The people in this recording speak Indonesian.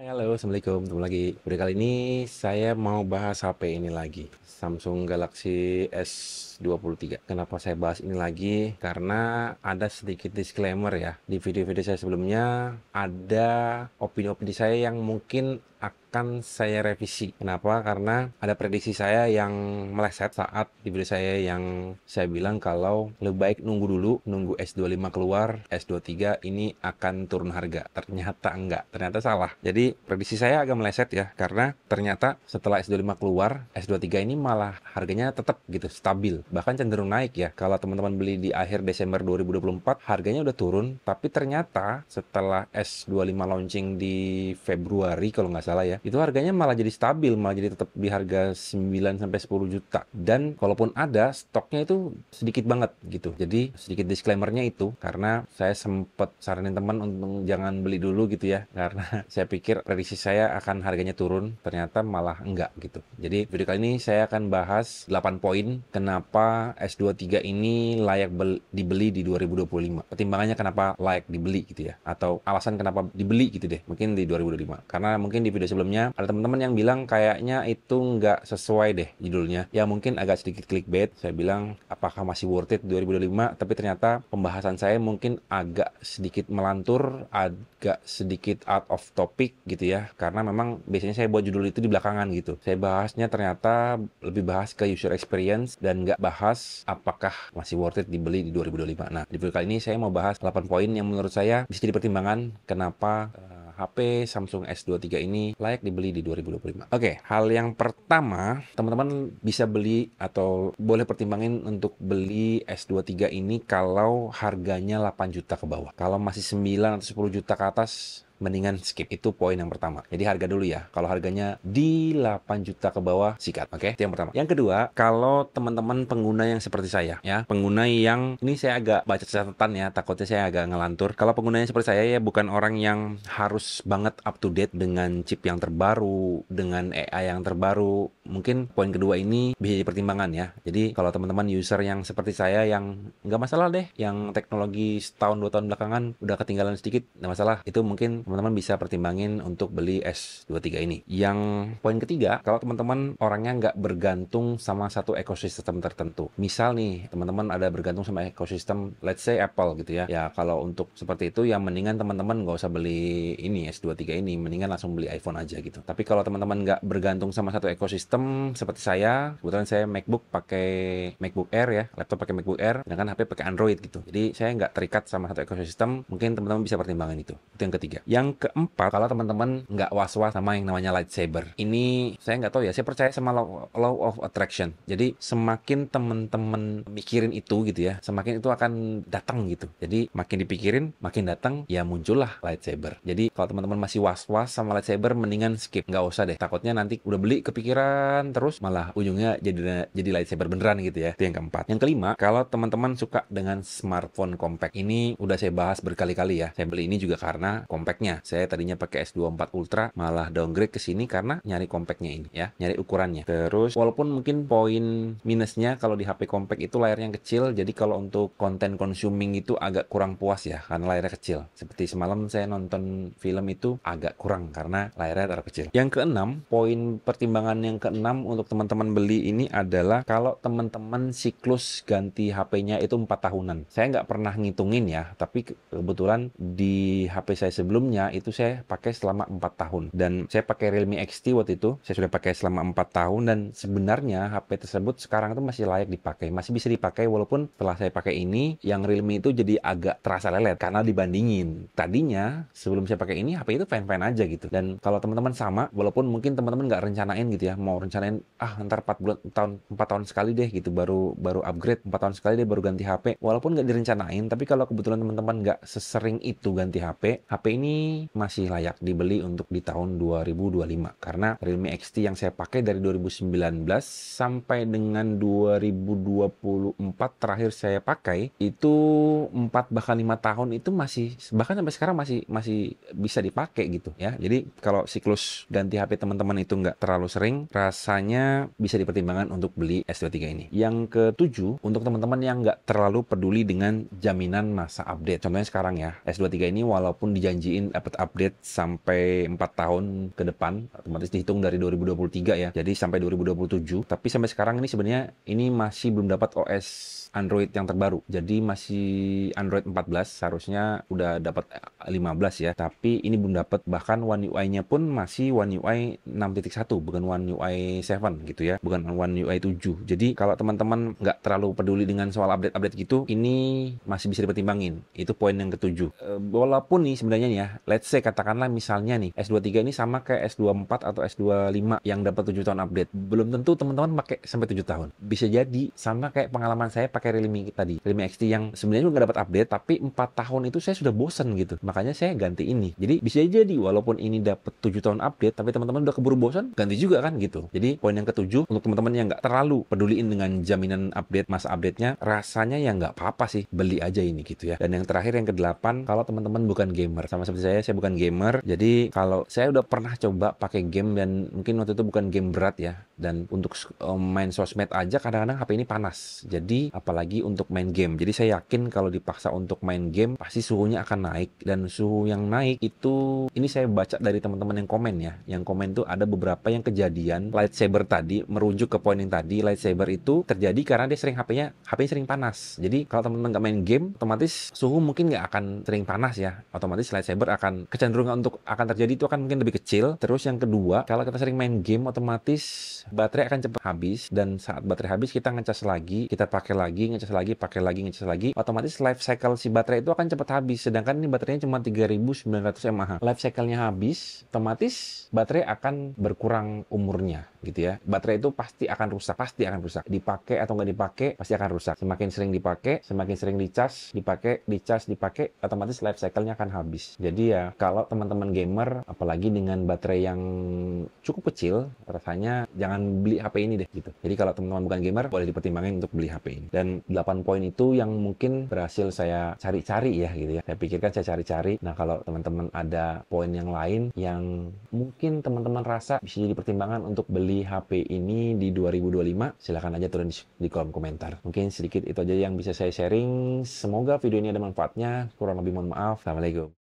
Hai, halo, Assalamualaikum. Ketemu lagi. Video kali ini saya mau bahas HP ini lagi. Samsung Galaxy S23. Kenapa saya bahas ini lagi? Karena ada sedikit disclaimer ya. Di video-video saya sebelumnya ada opini-opini saya yang mungkin akan saya revisi. Kenapa? Karena ada prediksi saya yang meleset saat di video saya yang saya bilang kalau lebih baik nunggu dulu, nunggu S25 keluar, S23 ini akan turun harga. Ternyata enggak, ternyata salah. Jadi prediksi saya agak meleset ya, karena ternyata setelah S25 keluar, S23 ini malah harganya tetap gitu, stabil. Bahkan cenderung naik ya. Kalau teman-teman beli di akhir Desember 2024, harganya udah turun, tapi ternyata setelah S25 launching di Februari kalau nggak salah ya, itu harganya malah jadi stabil, malah jadi tetap di harga 9 sampai 10 juta. Dan kalaupun ada, stoknya itu sedikit banget gitu. Jadi sedikit disclaimernya itu, karena saya sempat saranin teman untuk jangan beli dulu gitu ya, karena saya pikir prediksi saya akan harganya turun, ternyata malah enggak gitu. Jadi video kali ini saya akan bahas 8 poin kenapa S23 ini layak dibeli di 2025. Pertimbangannya kenapa layak dibeli gitu ya, atau alasan kenapa dibeli gitu deh, mungkin di 2025. Karena mungkin di video sebelumnya ada teman-teman yang bilang kayaknya itu nggak sesuai deh judulnya. Ya mungkin agak sedikit clickbait. Saya bilang apakah masih worth it 2025, tapi ternyata pembahasan saya mungkin agak sedikit melantur, agak sedikit out of topic gitu ya. Karena memang biasanya saya buat judul itu di belakangan gitu. Saya bahasnya ternyata lebih bahas ke user experience dan nggak bahas apakah masih worth it dibeli di 2025. Nah, di video kali ini saya mau bahas 8 poin yang menurut saya bisa jadi pertimbangan kenapa HP Samsung S23 ini layak dibeli di 2025. Oke, hal yang pertama, teman-teman bisa beli atau boleh pertimbangin untuk beli S23 ini kalau harganya 8 juta ke bawah. Kalau masih 9 atau 10 juta ke atas, mendingan skip. Itu poin yang pertama. Jadi harga dulu ya. Kalau harganya di 8 juta ke bawah, sikat. Oke, itu yang pertama. Yang kedua, kalau teman-teman pengguna yang seperti saya ya, pengguna yang ini saya agak baca catatan ya, takutnya saya agak ngelantur. Kalau pengguna yang seperti saya ya, bukan orang yang harus banget up to date dengan chip yang terbaru, dengan AI yang terbaru. Mungkin poin kedua ini bisa jadi pertimbangan ya. Jadi kalau teman-teman user yang seperti saya yang nggak masalah deh, yang teknologi setahun 2 tahun belakangan udah ketinggalan sedikit, nggak masalah. Itu mungkin teman-teman bisa pertimbangin untuk beli S23 ini. Yang poin ketiga, kalau teman-teman orangnya nggak bergantung sama satu ekosistem tertentu. Misal nih, teman-teman ada bergantung sama ekosistem, let's say Apple gitu ya. Ya, kalau untuk seperti itu, ya mendingan teman-teman nggak usah beli ini, S23 ini. Mendingan langsung beli iPhone aja gitu. Tapi kalau teman-teman nggak bergantung sama satu ekosistem, seperti saya, kebetulan saya MacBook Air ya, laptop pakai MacBook Air, sedangkan HP pakai Android gitu. Jadi saya nggak terikat sama satu ekosistem, mungkin teman-teman bisa pertimbangin itu. Itu yang ketiga. Yang keempat, kalau teman-teman nggak was-was sama yang namanya lightsaber. Ini saya nggak tahu ya, saya percaya sama law of attraction. Jadi semakin teman-teman mikirin itu gitu ya, semakin itu akan datang gitu. Jadi makin dipikirin, makin datang, ya muncullah lightsaber. Jadi kalau teman-teman masih was-was sama lightsaber, mendingan skip. Nggak usah deh. Takutnya nanti udah beli kepikiran terus, malah ujungnya jadi lightsaber beneran gitu ya. Itu yang keempat. Yang kelima, kalau teman-teman suka dengan smartphone compact. Ini udah saya bahas berkali-kali ya. Saya beli ini juga karena compactnya. Saya tadinya pakai S24 Ultra, malah downgrade ke sini karena nyari compactnya ini ya, nyari ukurannya. Terus walaupun mungkin poin minusnya kalau di HP compact itu layarnya kecil, jadi kalau untuk konten consuming itu agak kurang puas ya karena layarnya kecil. Seperti semalam saya nonton film itu agak kurang karena layarnya terlalu kecil. Yang keenam, poin pertimbangan yang keenam untuk teman-teman beli ini adalah kalau teman-teman siklus ganti HP-nya itu 4 tahunan. Saya nggak pernah ngitungin ya, tapi kebetulan di HP saya sebelumnya itu saya pakai selama 4 tahun. Dan saya pakai Realme XT waktu itu, saya sudah pakai selama 4 tahun dan sebenarnya HP tersebut sekarang itu masih layak dipakai. Masih bisa dipakai walaupun setelah saya pakai ini, yang Realme itu jadi agak terasa lelet karena dibandingin. Tadinya sebelum saya pakai ini, HP itu fine-fine aja gitu. Dan kalau teman-teman sama, walaupun mungkin teman-teman nggak rencanain gitu ya, mau rencanain, ntar 4 tahun sekali deh gitu, baru upgrade, 4 tahun sekali deh baru ganti HP. Walaupun nggak direncanain, tapi kalau kebetulan teman-teman nggak sesering itu ganti HP, HP ini masih layak dibeli untuk di tahun 2025 karena Realme XT yang saya pakai dari 2019 sampai dengan 2024 terakhir saya pakai itu 4 bahkan 5 tahun itu masih, bahkan sampai sekarang masih bisa dipakai gitu ya. Jadi kalau siklus ganti HP teman-teman itu nggak terlalu sering, rasanya bisa dipertimbangkan untuk beli S23 ini. Yang ketujuh, untuk teman-teman yang nggak terlalu peduli dengan jaminan masa update. Contohnya sekarang ya, S23 ini walaupun dijanjiin dapat update sampai 4 tahun ke depan, otomatis dihitung dari 2023 ya. Jadi sampai 2027. Tapi sampai sekarang ini sebenarnya ini masih belum dapat OS Android yang terbaru. Jadi masih Android 14, seharusnya udah dapat 15 ya. Tapi ini belum dapat, bahkan One UI-nya pun masih One UI 6.1, bukan One UI 7 gitu ya. Bukan One UI 7. Jadi kalau teman-teman nggak terlalu peduli dengan soal update-update gitu, ini masih bisa dipertimbangin. Itu poin yang ketujuh. Walaupun nih sebenarnya nih ya, let's say katakanlah misalnya nih S23 ini sama kayak S24 atau S25 yang dapat 7 tahun update. Belum tentu teman-teman pakai sampai 7 tahun. Bisa jadi sama kayak pengalaman saya pakai Realme tadi, Realme XT yang sebenarnya nggak dapat update, tapi 4 tahun itu saya sudah bosan gitu. Makanya saya ganti ini. Jadi bisa jadi walaupun ini dapat 7 tahun update, tapi teman-teman udah keburu bosan, ganti juga kan gitu. Jadi poin yang ketujuh, untuk teman-teman yang nggak terlalu peduliin dengan jaminan update, masa update-nya, rasanya ya nggak apa-apa sih, beli aja ini gitu ya. Dan yang terakhir, yang ke-8, kalau teman-teman bukan gamer, sama seperti saya bukan gamer. Jadi kalau saya udah pernah coba pakai game dan mungkin waktu itu bukan game berat ya, dan untuk main sosmed aja kadang-kadang HP ini panas. Jadi apalagi untuk main game. Jadi saya yakin kalau dipaksa untuk main game pasti suhunya akan naik, dan suhu yang naik itu, ini saya baca dari teman-teman yang komen ya. Yang komen tuh ada beberapa yang kejadian lightsaber tadi, merujuk ke poin yang tadi, lightsaber itu terjadi karena dia sering HP-nya sering panas. Jadi kalau teman-teman nggak main game, otomatis suhu mungkin nggak akan sering panas ya. Otomatis lightsaber akan kecenderungan untuk akan terjadi itu akan mungkin lebih kecil. Terus yang kedua, kalau kita sering main game, otomatis baterai akan cepat habis, dan saat baterai habis kita ngecas lagi, kita pakai lagi, ngecas lagi, pakai lagi, ngecas lagi, otomatis life cycle si baterai itu akan cepat habis. Sedangkan ini baterainya cuma 3900 mAh. Life cycle-nya habis, otomatis baterai akan berkurang umurnya gitu ya. Baterai itu pasti akan rusak, dipakai atau nggak dipakai pasti akan rusak. Semakin sering dipakai, semakin sering dicas, dipakai, otomatis life cycle-nya akan habis. Jadi ya kalau teman-teman gamer, apalagi dengan baterai yang cukup kecil, rasanya jangan beli HP ini deh gitu. Jadi kalau teman-teman bukan gamer, boleh dipertimbangkan untuk beli HP ini. Dan 8 poin itu yang mungkin berhasil saya cari-cari ya gitu ya. Saya pikirkan, saya cari-cari. Nah, kalau teman-teman ada poin yang lain yang mungkin teman-teman rasa bisa jadi pertimbangan untuk beli HP ini di 2025, silahkan aja tulis di kolom komentar. Mungkin sedikit itu aja yang bisa saya sharing. Semoga video ini ada manfaatnya. Kurang lebih mohon maaf. Assalamualaikum.